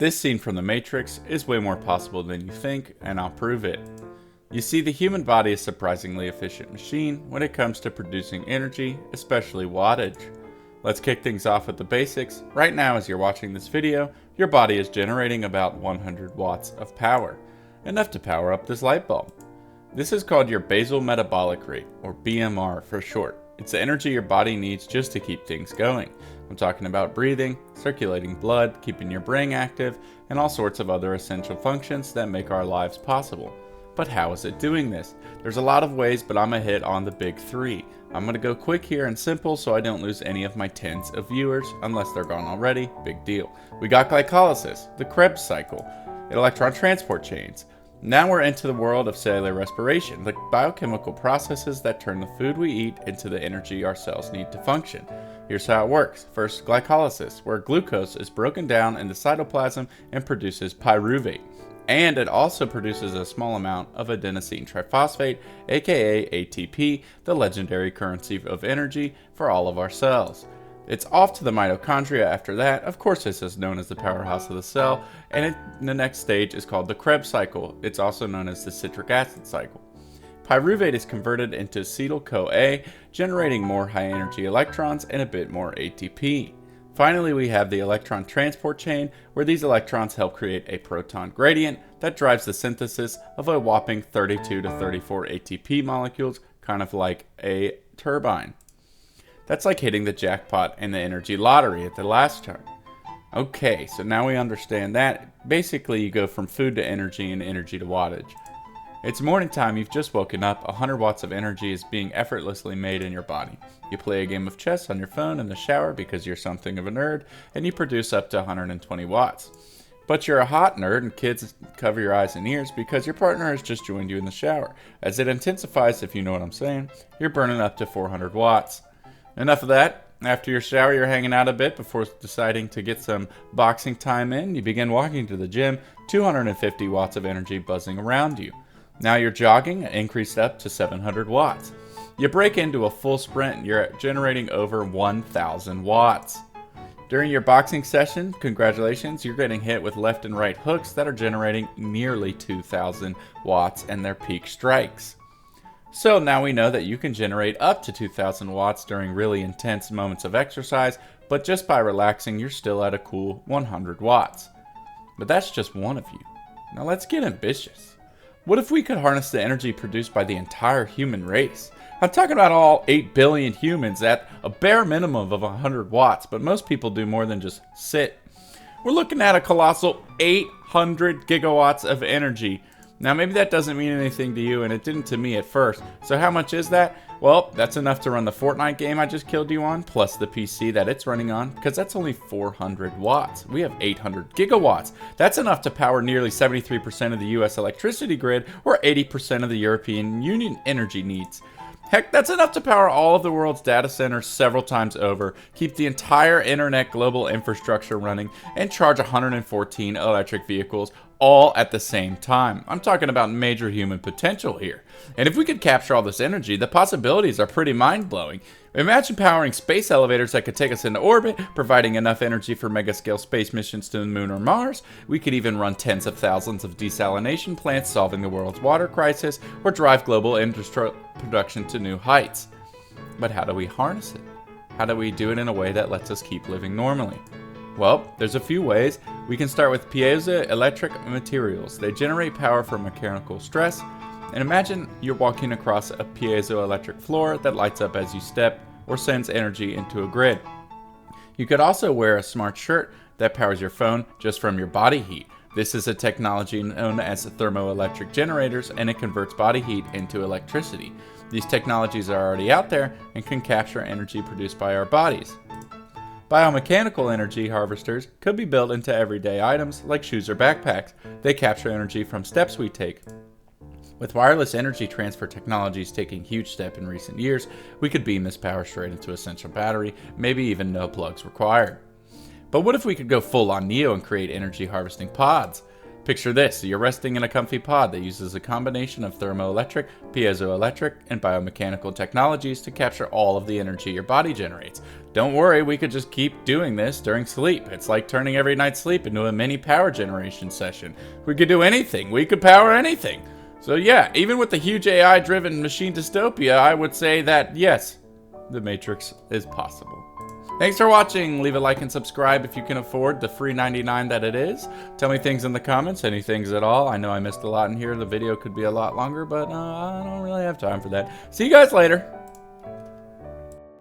This scene from The Matrix is way more possible than you think, and I'll prove it. You see, the human body is a surprisingly efficient machine when it comes to producing energy, especially wattage. Let's kick things off with the basics. Right now, as you're watching this video, your body is generating about 100 watts of power, enough to power up this light bulb. This is called your basal metabolic rate, or BMR for short. It's the energy your body needs just to keep things going. I'm talking about breathing, circulating blood, keeping your brain active, and all sorts of other essential functions that make our lives possible. But how is it doing this? There's a lot of ways, but I'm gonna hit on the big three. I'm gonna go quick here and simple so I don't lose any of my tens of viewers, unless they're gone already. Big deal. We got glycolysis, the Krebs cycle, electron transport chains. Now we're into the world of cellular respiration, the biochemical processes that turn the food we eat into the energy our cells need to function. Here's how it works. First, glycolysis, where glucose is broken down in the cytoplasm and produces pyruvate. And it also produces a small amount of adenosine triphosphate, aka ATP, the legendary currency of energy for all of our cells. It's off to the mitochondria after that. Of course, this is known as the powerhouse of the cell, and the next stage is called the Krebs cycle. It's also known as the citric acid cycle. Pyruvate is converted into acetyl-CoA, generating more high-energy electrons and a bit more ATP. Finally, we have the electron transport chain, where these electrons help create a proton gradient that drives the synthesis of a whopping 32 to 34 ATP molecules, kind of like a turbine. That's like hitting the jackpot in the energy lottery at the last turn. Okay, so now we understand that. Basically, you go from food to energy and energy to wattage. It's morning time, you've just woken up, 100 watts of energy is being effortlessly made in your body. You play a game of chess on your phone in the shower because you're something of a nerd, and you produce up to 120 watts. But you're a hot nerd, and kids cover your eyes and ears because your partner has just joined you in the shower. As it intensifies, if you know what I'm saying, you're burning up to 400 watts. Enough of that. After your shower, you're hanging out a bit before deciding to get some boxing time in. You begin walking to the gym, 250 watts of energy buzzing around you. Now you're jogging, increased up to 700 watts. You break into a full sprint and you're generating over 1,000 watts. During your boxing session, congratulations, you're getting hit with left and right hooks that are generating nearly 2,000 watts and their peak strikes. So now we know that you can generate up to 2,000 watts during really intense moments of exercise, but just by relaxing, you're still at a cool 100 watts. But that's just one of you. Now let's get ambitious. What if we could harness the energy produced by the entire human race? I'm talking about all 8 billion humans at a bare minimum of 100 watts, but most people do more than just sit. We're looking at a colossal 800 gigawatts of energy. Now maybe that doesn't mean anything to you, and it didn't to me at first. So how much is that? Well, that's enough to run the Fortnite game I just killed you on, plus the PC that it's running on, because that's only 400 watts. We have 800 gigawatts. That's enough to power nearly 73% of the US electricity grid, or 80% of the European Union energy needs. Heck, that's enough to power all of the world's data centers several times over, keep the entire internet global infrastructure running, and charge 114 electric vehicles all at the same time. I'm talking about major human potential here. And if we could capture all this energy, the possibilities are pretty mind-blowing. Imagine powering space elevators that could take us into orbit, providing enough energy for mega-scale space missions to the moon or Mars. We could even run tens of thousands of desalination plants, solving the world's water crisis, or drive global industrial production to new heights. But how do we harness it? How do we do it in a way that lets us keep living normally? Well, there's a few ways. We can start with piezoelectric materials. They generate power from mechanical stress. And imagine you're walking across a piezoelectric floor that lights up as you step or sends energy into a grid. You could also wear a smart shirt that powers your phone just from your body heat. This is a technology known as thermoelectric generators, and it converts body heat into electricity. These technologies are already out there and can capture energy produced by our bodies. Biomechanical energy harvesters could be built into everyday items like shoes or backpacks. They capture energy from steps we take. With wireless energy transfer technologies taking huge steps in recent years, we could beam this power straight into a central battery, maybe even no plugs required. But what if we could go full on Neo and create energy harvesting pods? Picture this, you're resting in a comfy pod that uses a combination of thermoelectric, piezoelectric, and biomechanical technologies to capture all of the energy your body generates. Don't worry, we could just keep doing this during sleep. It's like turning every night's sleep into a mini power generation session. We could do anything. We could power anything. So yeah, even with the huge AI-driven machine dystopia, I would say that yes, the Matrix is possible. Thanks for watching. Leave a like and subscribe if you can afford the free 99 that it is. Tell me things in the comments, any things at all. I know I missed a lot in here. The video could be a lot longer, but I don't really have time for that. See you guys later.